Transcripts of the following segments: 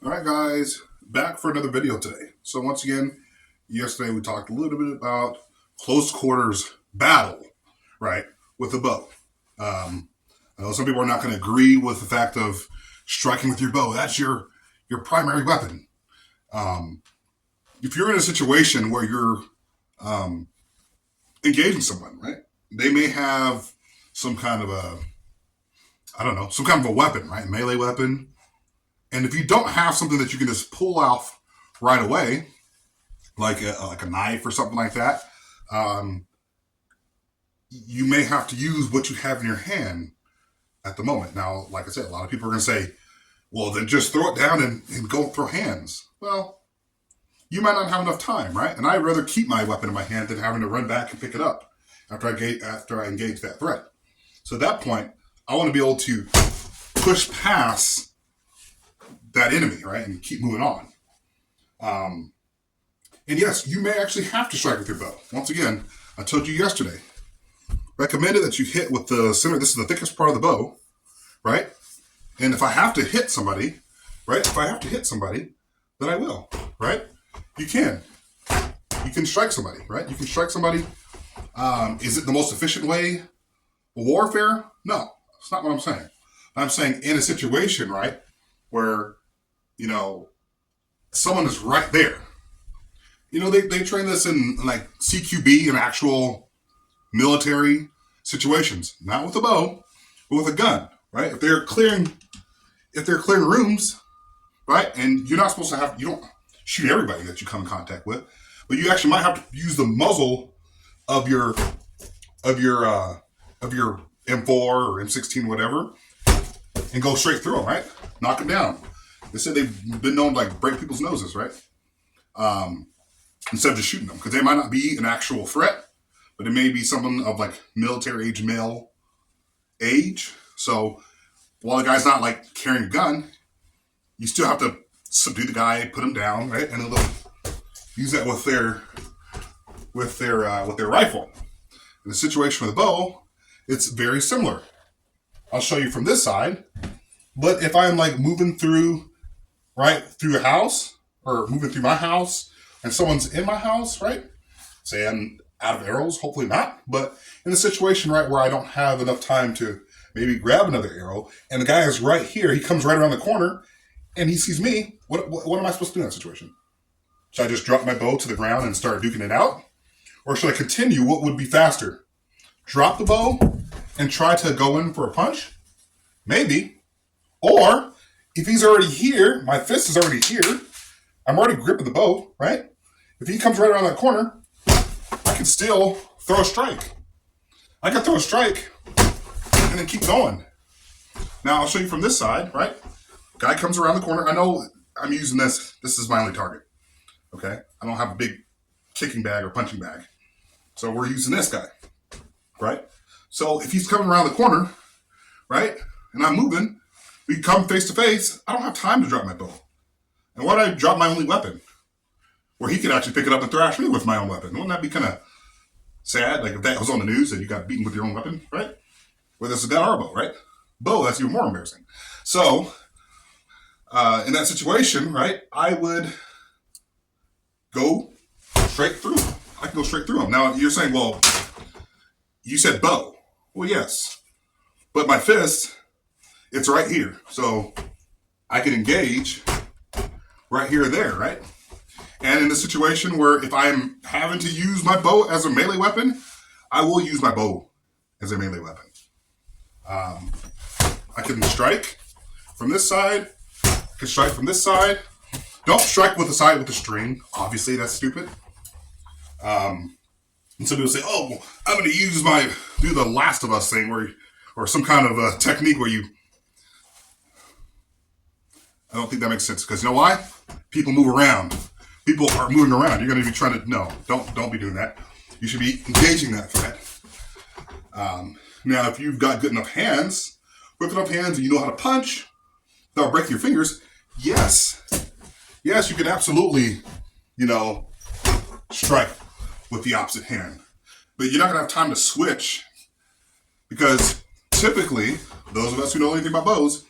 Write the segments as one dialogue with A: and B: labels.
A: All right, guys, back for another video today. So once again, yesterday we talked a little bit about close quarters battle, right, with the bow. I know some people are not going to agree with the fact of striking with your bow. That's your primary weapon. Um, if you're in a situation where you're um, engaging someone, right, they may have some kind of a, I don't know, some kind of a weapon, right, melee weapon. And if you don't have something that you can just pull off right away, like a knife or something like that, um, you may have to use what you have in your hand at the moment. Now, like I said, a lot of people are going to say, well, then just throw it down and go throw hands. Well, you might not have enough time, right? And I'd rather keep my weapon in my hand than having to run back and pick it up after I engage that threat. So at that point, I want to be able to push past that enemy, right, and keep moving on. And yes, you may actually have to strike with your bow. Once again, I told you yesterday, recommended that you hit with the center. This is the thickest part of the bow, right? And if I have to hit somebody, right, then I will, right? You can strike somebody, right? You can strike somebody. Is it the most efficient way of warfare? No, that's not what I'm saying. I'm saying in a situation, right, where someone is right there. They train this in like CQB in actual military situations, not with a bow, but with a gun, right? If they're clearing rooms, right, and you're not supposed to you don't shoot everybody that you come in contact with, but you actually might have to use the muzzle of your M4 or M16, whatever, and go straight through them, right? Knock them down. They said they've been known to like break people's noses, right? Instead of just shooting them, because they might not be an actual threat, but it may be someone of like military age, male age. So while the guy's not like carrying a gun, you still have to subdue the guy, put him down, right? And they'll use that with their rifle. In the situation with a bow, it's very similar. I'll show you from this side. But if I'm like moving through a house, or moving through my house, and someone's in my house, right? Say I'm out of arrows, hopefully not, but in a situation, right, where I don't have enough time to maybe grab another arrow, and the guy is right here, he comes right around the corner, and he sees me, what am I supposed to do in that situation? Should I just drop my bow to the ground and start duking it out? Or should I continue? What would be faster? Drop the bow and try to go in for a punch? Maybe. Or, if he's already here, my fist is already here, I'm already gripping the bow, right? If he comes right around that corner, I can still throw a strike. I can throw a strike and then keep going. Now, I'll show you from this side, right? Guy comes around the corner. I know I'm using this. This is my only target, okay? I don't have a big kicking bag or punching bag. So we're using this guy, right? So if he's coming around the corner, right, and I'm moving, we come face to face, I don't have time to drop my bow. And why did I drop my only weapon? Where he could actually pick it up and thrash me with my own weapon. Wouldn't that be kind of sad? Like if that was on the news and you got beaten with your own weapon, right? Whether it's a gun or a bow, right? Bow, that's even more embarrassing. So, in that situation, right, I would go straight through him. I can go straight through him. Now, you're saying, well, you said bow. Well, yes. But my fist, it's right here. So, I can engage right here or there, right? And in a situation where if I'm having to use my bow as a melee weapon, I will use my bow as a melee weapon. I can strike from this side. I can strike from this side. Don't strike with the side with the string. Obviously, that's stupid. And some people say, oh, I'm going to do the Last of Us thing or some kind of a technique where I don't think that makes sense, because you know why? People move around. People are moving around. You're going to be trying to, no, don't be doing that. You should be engaging that threat. Now, if you've got good enough hands, quick enough hands, and you know how to punch without breaking your fingers, yes, you can absolutely, strike with the opposite hand. But you're not going to have time to switch, because typically, those of us who know anything about bows,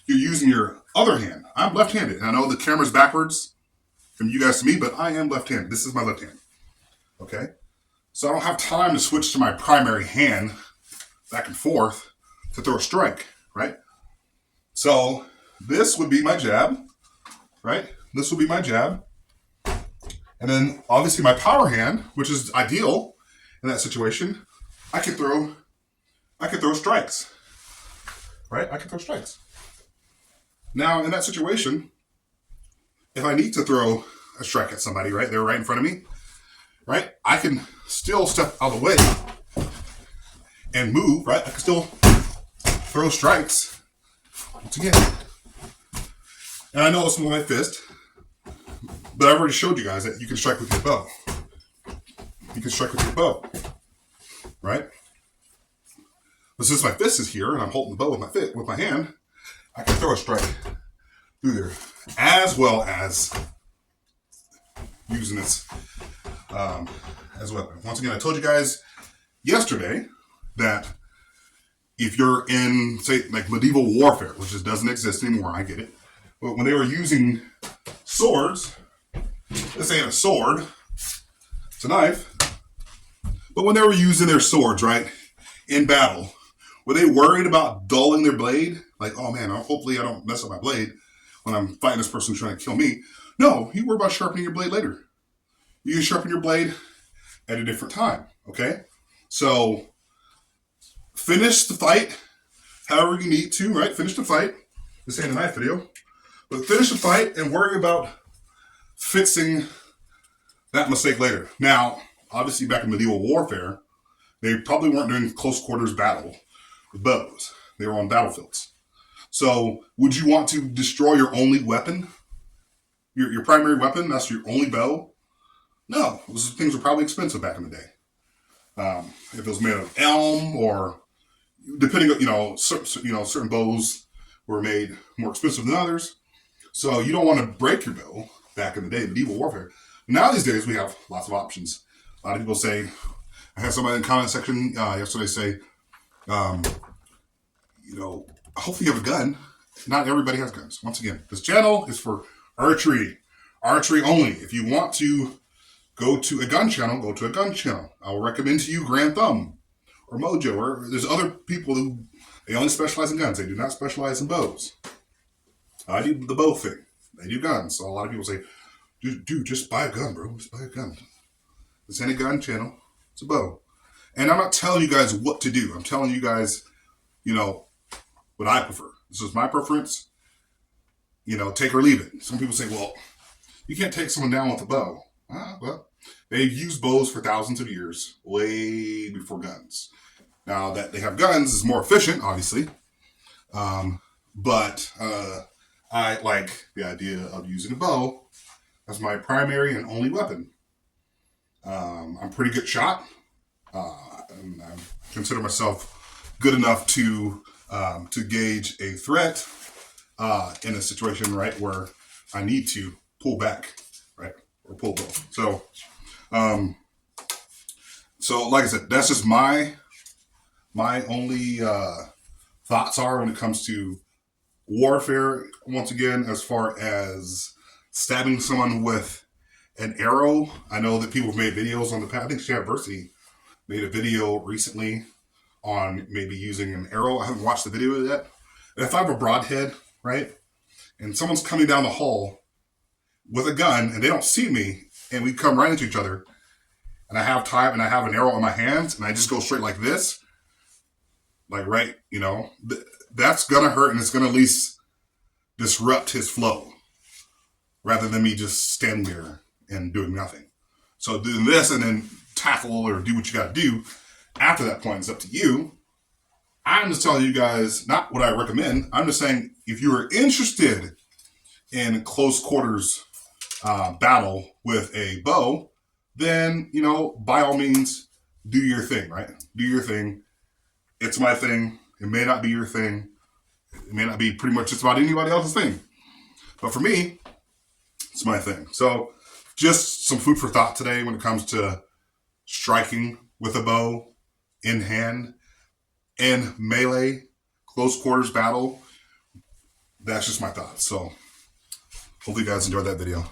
A: you're using your Other hand, I'm left-handed. And I know the camera's backwards from you guys to me, but I am left-handed. This is my left hand. Okay? So I don't have time to switch to my primary hand back and forth to throw a strike, right? So this would be my jab, right? This would be my jab. And then obviously my power hand, which is ideal in that situation, I could throw strikes, right? I can throw strikes. Now in that situation, if I need to throw a strike at somebody, right, they're right in front of me, right, I can still step out of the way and move, right? I can still throw strikes once again. And I know it's with my fist, but I've already showed you guys that you can strike with your bow. You can strike with your bow, right? But since my fist is here and I'm holding the bow with my hand, I can throw a strike through there, as well as using this as a weapon. Once again, I told you guys yesterday that if you're in, say, like medieval warfare, which just doesn't exist anymore, I get it. But when they were using swords, this ain't a sword, it's a knife. But when they were using their swords, right, in battle, were they worried about dulling their blade? Like, oh man, hopefully I don't mess up my blade when I'm fighting this person trying to kill me. No, you worry about sharpening your blade later. You can sharpen your blade at a different time, okay? So, finish the fight however you need to, right? Finish the fight. This ain't a knife video. But finish the fight and worry about fixing that mistake later. Now, obviously back in medieval warfare, they probably weren't doing close quarters battle with bows. They were on battlefields. So, would you want to destroy your only weapon? Your primary weapon, that's your only bow? No, those things were probably expensive back in the day. If it was made of elm or depending on, certain bows were made more expensive than others. So you don't want to break your bow back in the day, medieval warfare. Now these days we have lots of options. A lot of people say, I had somebody in the comment section yesterday say, hopefully you have a gun. Not everybody has guns. Once again, this channel is for archery only. If you want to go to a gun channel, go to a gun channel. I will recommend to you Grand Thumb or Mojo, or there's other people who, they only specialize in guns. They do not specialize in bows. I do the bow thing. They do guns. So a lot of people say, dude, just buy a gun, bro. Just buy a gun. This ain't a gun channel. It's a bow. And I'm not telling you guys what to do. I'm telling you guys, what I prefer. This is my preference. Take or leave it. Some people say, well, you can't take someone down with a bow. Well, they've used bows for thousands of years, way before guns. Now that they have guns is more efficient, obviously. But I like the idea of using a bow as my primary and only weapon. I'm a pretty good shot. And I consider myself good enough to gauge a threat in a situation, right, where I need to pull back, right, or pull bow. So like I said, that's just my only thoughts are when it comes to warfare. Once again, as far as stabbing someone with an arrow, I know that people have made videos on the past. I think Shadversity made a video recently on maybe using an arrow. I haven't watched the video yet. If I have a broadhead, right, and someone's coming down the hall with a gun and they don't see me and we come right into each other and I have time and I have an arrow in my hands and I just go straight like this, like right, that's gonna hurt and it's gonna at least disrupt his flow rather than me just standing there and doing nothing. So doing this and then tackle or do what you gotta do after that point is up to you. I'm just telling you guys, not what I recommend. I'm just saying if you are interested in close quarters battle with a bow, then, by all means, do your thing, right? Do your thing. It's my thing. It may not be your thing. It may not be pretty much just about anybody else's thing. But for me, it's my thing. So just some food for thought today when it comes to striking with a bow in hand and melee, close quarters battle. that's just my thoughts. So hopefully you guys enjoyed that video.